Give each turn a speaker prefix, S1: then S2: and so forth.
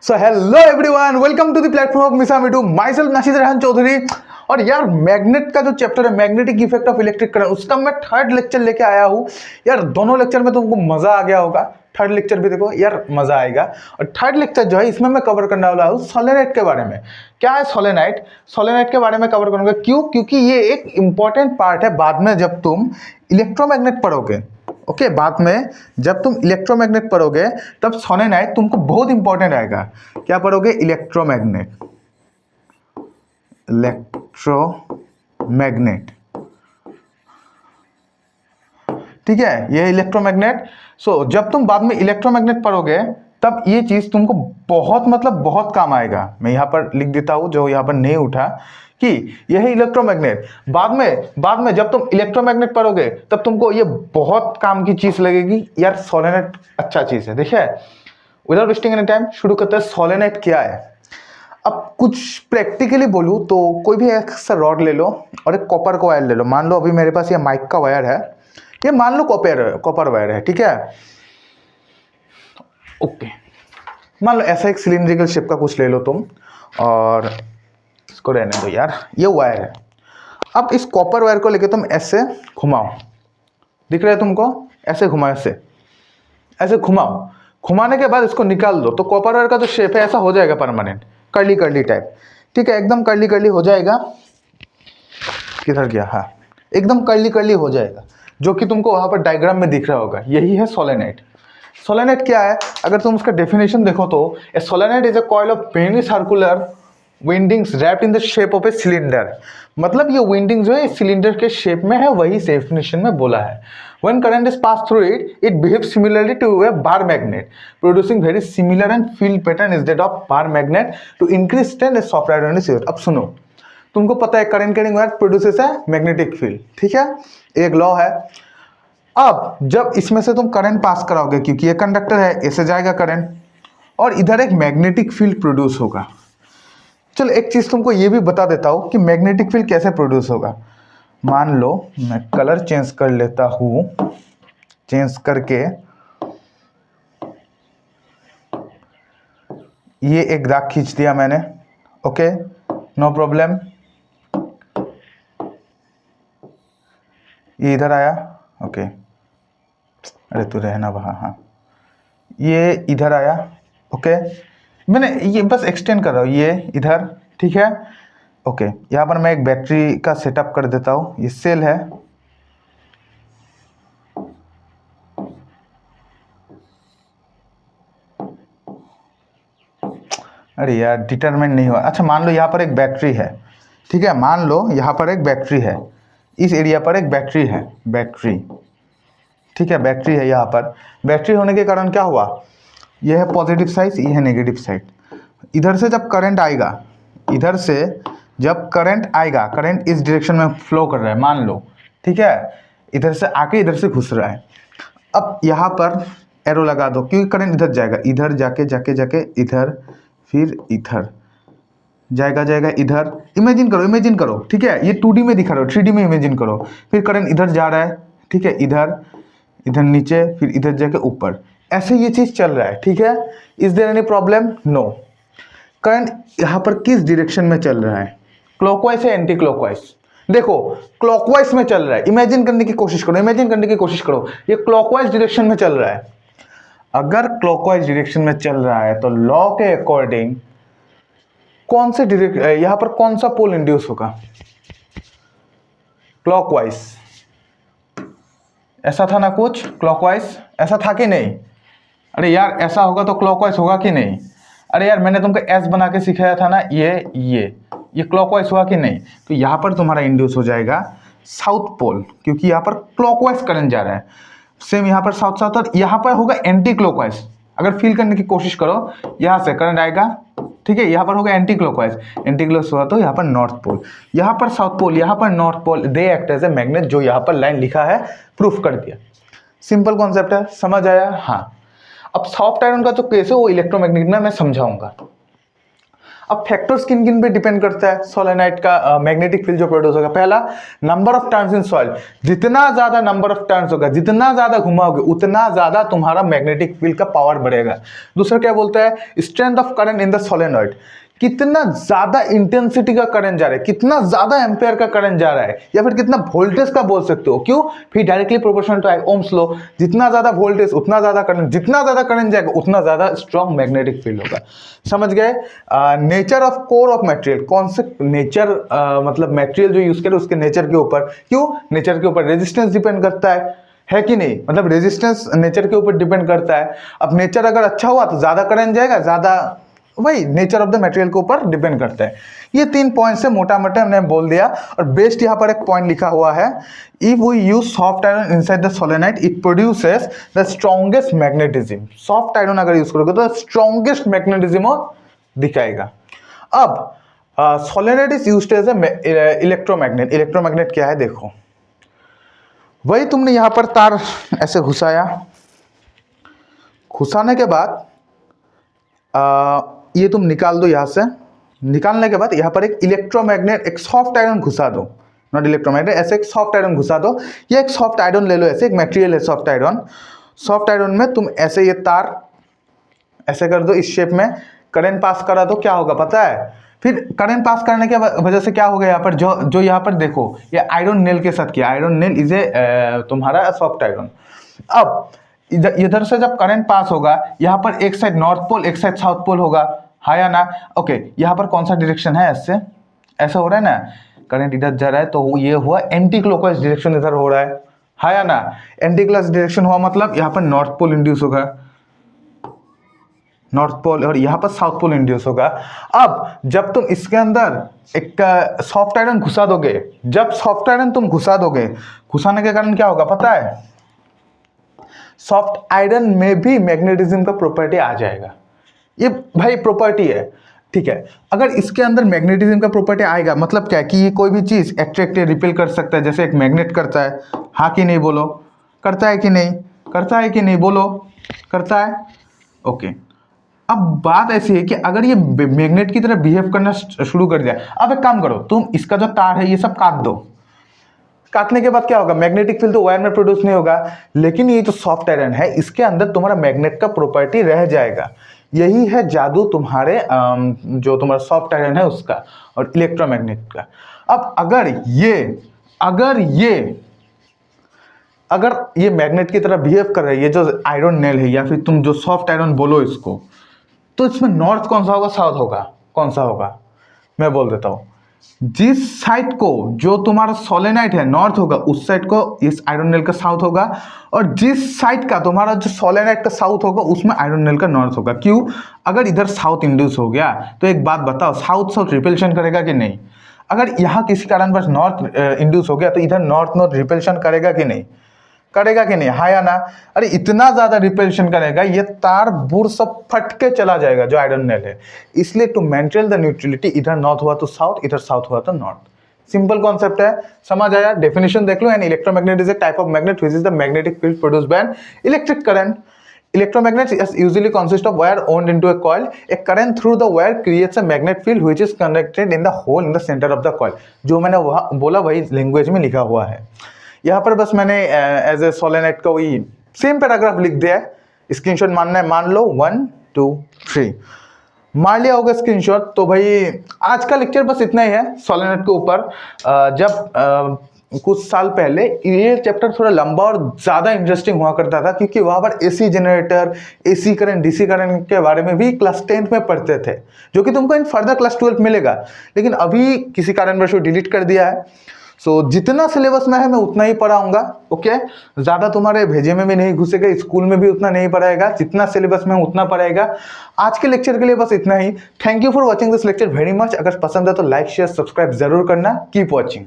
S1: So hello everyone, welcome to the platform of मिसा मीटू, myself Nashid Rehan Chaudhary. और यार मैग्नेट का जो चैप्टर है, magnetic effect of electric current, उसका मैं थर्ड लेक्चर लेके आया हूँ। यार दोनों लेक्चर में तुमको मजा आ गया होगा। थर्ड लेक्चर भी देखो यार, मजा आएगा। और थर्ड लेक्चर जो है इसमें मैं कवर करने वाला हूँ सोलेनोइड के बारे में। क्या है सोलेनोइड? सोलेनोइड के बारे में कवर करूंगा। क्यों? क्योंकि ये एक इंपॉर्टेंट पार्ट है बाद में जब तुम इलेक्ट्रोमैग्नेट पढ़ोगे। ओके, बाद में जब तुम इलेक्ट्रोमैग्नेट पढ़ोगे तब सोलेनोइड तुमको बहुत इंपॉर्टेंट आएगा। क्या पढ़ोगे? इलेक्ट्रोमैग्नेट। इलेक्ट्रोमैग्नेट, ठीक है, ये इलेक्ट्रोमैग्नेट। सो जब तुम बाद में इलेक्ट्रोमैग्नेट पढ़ोगे तब ये चीज तुमको बहुत बहुत काम आएगा। मैं यहाँ पर लिख देता हूँ जो यहाँ पर नहीं उठा, कि यही इलेक्ट्रोमैग्नेट बाद में जब तुम इलेक्ट्रोमैग्नेट पढ़ोगे तब तुमको ये बहुत काम की चीज लगेगी। यार सोलेनोइड अच्छा चीज है। देखिए, विदाउट वेस्टिंग एनी टाइम शुरू करते हैं। सोलेनोइड क्या है? अब कुछ प्रैक्टिकली बोलूँ तो कोई भी एक सा रॉड ले लो और एक कॉपर का वायर ले लो। मान लो अभी मेरे पास ये माइक का वायर है, ये मान लो कॉपर वायर है, ठीक है। ओके, मान लो ऐसा एक सिलिंड्रिकल शेप का कुछ ले लो तुम, और इसको रहने दो यार, ये वायर है। अब इस कॉपर वायर को लेके तुम ऐसे घुमाओ, दिख रहा है तुमको? ऐसे घुमाओ, ऐसे घुमाओ। घुमाने के बाद इसको निकाल दो तो कॉपर वायर का जो शेप है ऐसा हो जाएगा परमानेंट, कर्ली कर्ली टाइप, ठीक है, एकदम कर्ली कर्ली हो जाएगा। किधर गया? हाँ, एकदम कर्ली कर्ली हो जाएगा, जो कि तुमको वहां पर डायग्राम में दिख रहा होगा। यही है सोलेनोइड। सोलेनोइड क्या है? अगर तुम उसका डेफिनेशन देखो तो a solenoid is a coil of many circular windings wrapped in the shape of a cylinder. मतलब ये विंडिंग जो है सिलेंडर के शेप में है, वही डेफिनेशन में बोला है। When current is passed through it, it behaves similarly to a bar magnet, producing very similar and field pattern instead of bar magnet to increase strength and soft iron is used। अब सुनो, तुमको पता है current carrying wire produces है magnetic field, ठीक है, एक law है। अब जब इसमें से तुम करंट पास कराओगे, क्योंकि ये कंडक्टर है, ऐसे जाएगा करंट, और इधर एक मैग्नेटिक फील्ड प्रोड्यूस होगा। चलो एक चीज तुमको ये भी बता देता हूं कि मैग्नेटिक फील्ड कैसे प्रोड्यूस होगा। मान लो मैं कलर चेंज कर लेता हूं, चेंज करके ये एक दाग खींच दिया मैंने। Okay, no problem. ये इधर आया। ओके, अरे तू रहना वहाँ। हाँ, ये इधर आया। ओके, मैंने ये बस एक्सटेंड कर रहा हूँ, ये इधर, ठीक है। ओके, यहाँ पर मैं एक बैटरी का सेटअप कर देता हूँ। ये सेल है, अरे यार डिटरमिन नहीं हुआ। अच्छा, मान लो यहाँ पर एक बैटरी है, ठीक है, मान लो यहाँ पर एक बैटरी है, इस एरिया पर एक बैटरी है, बैटरी, ठीक है, बैटरी है यहाँ पर। बैटरी होने के कारण क्या हुआ? यह है पॉजिटिव साइड, यह है नेगेटिव साइड। इधर से जब करंट आएगा, इधर से जब करंट आएगा, करंट इस डायरेक्शन में फ्लो कर रहा है मान लो, ठीक है, इधर से आके इधर से घुस रहा है। अब यहाँ पर एरो लगा दो, क्योंकि करंट इधर जाएगा, इधर जाके जाके जाके इधर, फिर इधर जाएगा इधर। इमेजिन करो, ठीक है, ये 2D में दिखा रहा हो, 3D में इमेजिन करो। फिर करंट इधर जा रहा है, ठीक है, इधर इधर नीचे, फिर इधर जाके ऊपर, ऐसे ये चीज चल रहा है, ठीक है। Is there any problem? No. Current यहाँ पर किस डायरेक्शन में चल रहा है? क्लॉकवाइज है, एंटी क्लॉकवाइज? देखो, क्लॉकवाइज में चल रहा है। इमेजिन करने की कोशिश करो, ये क्लॉकवाइज डायरेक्शन में चल रहा है। अगर क्लॉकवाइज डायरेक्शन में चल रहा है तो लॉ के अकॉर्डिंग कौन से यहां पर कौन सा पोल इंड्यूस होगा? क्लॉकवाइज। ऐसा था ना कुछ, क्लॉकवाइज ऐसा था कि नहीं? अरे यार ऐसा होगा तो क्लॉकवाइज होगा कि नहीं? अरे यार मैंने तुमको एस बना के सिखाया था ना, ये क्लॉकवाइज हुआ कि नहीं? तो यहाँ पर तुम्हारा इंड्यूस हो जाएगा साउथ पोल, क्योंकि यहाँ पर क्लॉकवाइज करंट जा रहा है। सेम यहाँ पर साउथ साउथ, और यहाँ पर होगा एंटी क्लॉकवाइज। अगर फील करने की कोशिश करो, यहाँ से करंट आएगा, ठीक है, यहाँ पर होगा एंटी क्लॉकवाइज, एंटी क्लॉकवाइज हुआ तो यहाँ पर नॉर्थ पोल, यहाँ पर साउथ पोल, यहाँ पर north pole, they act as a magnet, जो यहाँ पर लाइन लिखा है प्रूफ कर दिया। सिंपल कॉन्सेप्ट है, समझ आया? हाँ। अब सॉफ्ट आयरन का जो केस है वो इलेक्ट्रोमैग्नेट में मैं समझाऊंगा। अब फैक्टर्स किन किन पे डिपेंड करता है सोलेनाइड का मैग्नेटिक फील्ड जो प्रोड्यूस होगा? पहला, number of turns in soil. जितना ज्यादा नंबर ऑफ टर्न्स होगा, जितना ज्यादा घुमाओगे, उतना ज्यादा तुम्हारा मैग्नेटिक फील्ड का पावर बढ़ेगा। दूसरा क्या बोलता है? Strength of current in the solenoid. कितना ज्यादा इंटेंसिटी का करंट जा रहा है, कितना ज्यादा एम्पेयर का करंट जा रहा है, या फिर कितना वोल्टेज का बोल सकते हो। क्यों? फिर directly proportional to Ohm's law, जितना ज्यादा वोल्टेज उतना ज्यादा करंट, जितना ज्यादा करंट जाएगा उतना ज्यादा स्ट्रॉन्ग मैग्नेटिक फील्ड होगा। समझ गए? Nature of core of material. कौन से नेचर, मतलब मटेरियल जो यूज करे उसके नेचर के ऊपर। क्यों? नेचर के ऊपर रेजिस्टेंस डिपेंड करता है कि नहीं? मतलब रेजिस्टेंस नेचर के ऊपर डिपेंड करता है। अब नेचर अगर अच्छा हुआ तो ज्यादा करंट जाएगा, ज्यादा, वही नेचर ऑफ द मटेरियल के ऊपर डिपेंड करता है। ये 3 पॉइंट से मोटा मोटा हमने बोल दिया। और बेस्ट यहाँ पर एक पॉइंट लिखा हुआ है, if we use soft iron inside the solenoid it produces the strongest magnetism. Soft iron अगर यूज करोगे तो स्ट्रॉन्गेस्ट मैग्नेटिज्म दिखाएगा। अब solenoid is used as a electromagnet. Electromagnet क्या है देखो, वही तुमने यहाँ पर तार ऐसे घुसाया, घुसाने के बाद ये तुम निकाल दो यहाँ से। निकालने के बाद यहाँ पर एक इलेक्ट्रोमैग्नेट, एक सॉफ्ट आयरन घुसा दो, नॉट इलेक्ट्रोमैग्नेट, ऐसे एक सॉफ्ट आयरन घुसा दो। ये एक सॉफ्ट आयरन ले लो, ऐसे एक मटेरियल है सॉफ्ट आयरन। सॉफ्ट आयरन में तुम ऐसे ये तार ऐसे कर दो, इस शेप में करंट पास करा दो, क्या होगा पता है? फिर करंट पास करने के वजह से क्या होगा, यहाँ पर जो यहाँ पर देखो, ये आयरन नेल के साथ किया। आयरन नेल इज ए तुम्हारा सॉफ्ट आयरन। अब इधर से जब करंट पास होगा, यहाँ पर एक साइड नॉर्थ पोल, एक साइड साउथ पोल होगा, है या ना? ओके, यहाँ पर कौन सा डायरेक्शन है? ऐसे ऐसा हो रहा है ना, करंट इधर जा रहा है, तो ये हुआ एंटी क्लॉकवाइज डायरेक्शन इधर हो रहा है या ना? एंटी क्लॉकवाइज डायरेक्शन हुआ मतलब यहाँ पर नॉर्थ पोल इंड्यूस होगा, नॉर्थ पोल, और यहाँ पर साउथ पोल इंड्यूस होगा। अब जब तुम इसके अंदर एक सॉफ्ट आयरन घुसा दोगे, जब सॉफ्ट आयरन तुम घुसा दोगे, घुसाने के कारण क्या होगा पता है? सॉफ्ट आयरन में भी मैग्नेटिज्म का प्रॉपर्टी आ जाएगा। ये भाई प्रॉपर्टी है, ठीक है। अगर इसके अंदर मैग्नेटिज्म का प्रॉपर्टी आएगा मतलब क्या है कि ये कोई भी चीज अट्रैक्ट या रिपेल कर सकता है, जैसे एक मैग्नेट करता है। हाँ कि नहीं बोलो? करता है कि नहीं? करता है कि नहीं बोलो? करता है। ओके, अब बात ऐसी है कि अगर ये मैग्नेट की तरह बिहेव करना शुरू कर दिया, अब एक काम करो, तुम इसका जो तार है ये सब काट दो। काटने के बाद क्या होगा? मैग्नेटिक फील्ड तो वायर में प्रोड्यूस नहीं होगा, लेकिन ये जो सॉफ्ट आयरन है इसके अंदर तुम्हारा मैग्नेट का प्रॉपर्टी रह जाएगा। यही है जादू तुम्हारे जो तुम्हारा सॉफ्ट आयरन है उसका और इलेक्ट्रोमैग्नेट का। अब अगर ये मैग्नेट की तरह बिहेव कर रही है, जो आयरन नेल है या फिर तुम जो सॉफ्ट आयरन बोलो इसको, तो इसमें नॉर्थ कौन सा होगा, साउथ होगा? कौन सा होगा? मैं बोल देता हूँ। जिस साइड को जो तुम्हारा सोलेनाइड है नॉर्थ होगा, उस साइड को इस आयरन नेल का साउथ होगा, और जिस साइड का तुम्हारा जो सोलेनाइड का साउथ होगा उसमें आयरन नेल का नॉर्थ होगा। क्यों? अगर इधर साउथ इंड्यूस हो गया तो एक बात बताओ, साउथ रिपल्शन करेगा कि नहीं? अगर यहाँ किसी कारण बस नॉर्थ इंड्यूस हो गया तो इधर नॉर्थ रिपल्शन करेगा कि नहीं? करेगा कि नहीं? हाँ या ना? अरे इतना ज्यादा रिपल्शन करेगा, ये तार बुर सब फट के चला जाएगा जो आयरन नेल है। इसलिए टू मेंटेन द न्यूट्रलिटी, इधर नॉर्थ हुआ तो साउथ, इधर साउथ हुआ तो नॉर्थ। सिंपल कॉन्सेप्ट है, समझ आया? डेफिनेशन देख लो। An electromagnet is a type of magnet which is the magnetic field produced by an electric current. Electromagnets usually consist of wire wound into a coil. A current through the wire creates a magnet field which is connected in the hole in the center of the coil. जो मैंने बोला वही language में लिखा हुआ है। यहाँ पर बस मैंने एज ए सोलेनाइड का वही सेम पैराग्राफ लिख दिया है। स्क्रीनशॉट मानना है मान लो 1 2 3 मार लिया होगा स्क्रीनशॉट। तो भाई आज का लेक्चर बस इतना ही है सोलेनाइड के ऊपर। जब कुछ साल पहले ये चैप्टर थोड़ा लंबा और ज़्यादा इंटरेस्टिंग हुआ करता था, क्योंकि वहाँ पर AC generator, AC current, DC current के बारे में भी क्लास 10th में पढ़ते थे, जो कि तुमको इन फर्दर क्लास 12 मिलेगा। लेकिन अभी किसी कारणवश वो डिलीट कर दिया है। सो जितना सिलेबस में है मैं उतना ही पढ़ाऊंगा। ओके, ज़्यादा तुम्हारे भेजे में भी नहीं घुसेगा, स्कूल में भी उतना नहीं पढ़ाएगा, जितना सिलेबस में उतना पढ़ाएगा। आज के लेक्चर के लिए बस इतना ही। Thank you for watching this lecture very much. अगर पसंद है तो लाइक शेयर सब्सक्राइब जरूर करना। Keep watching.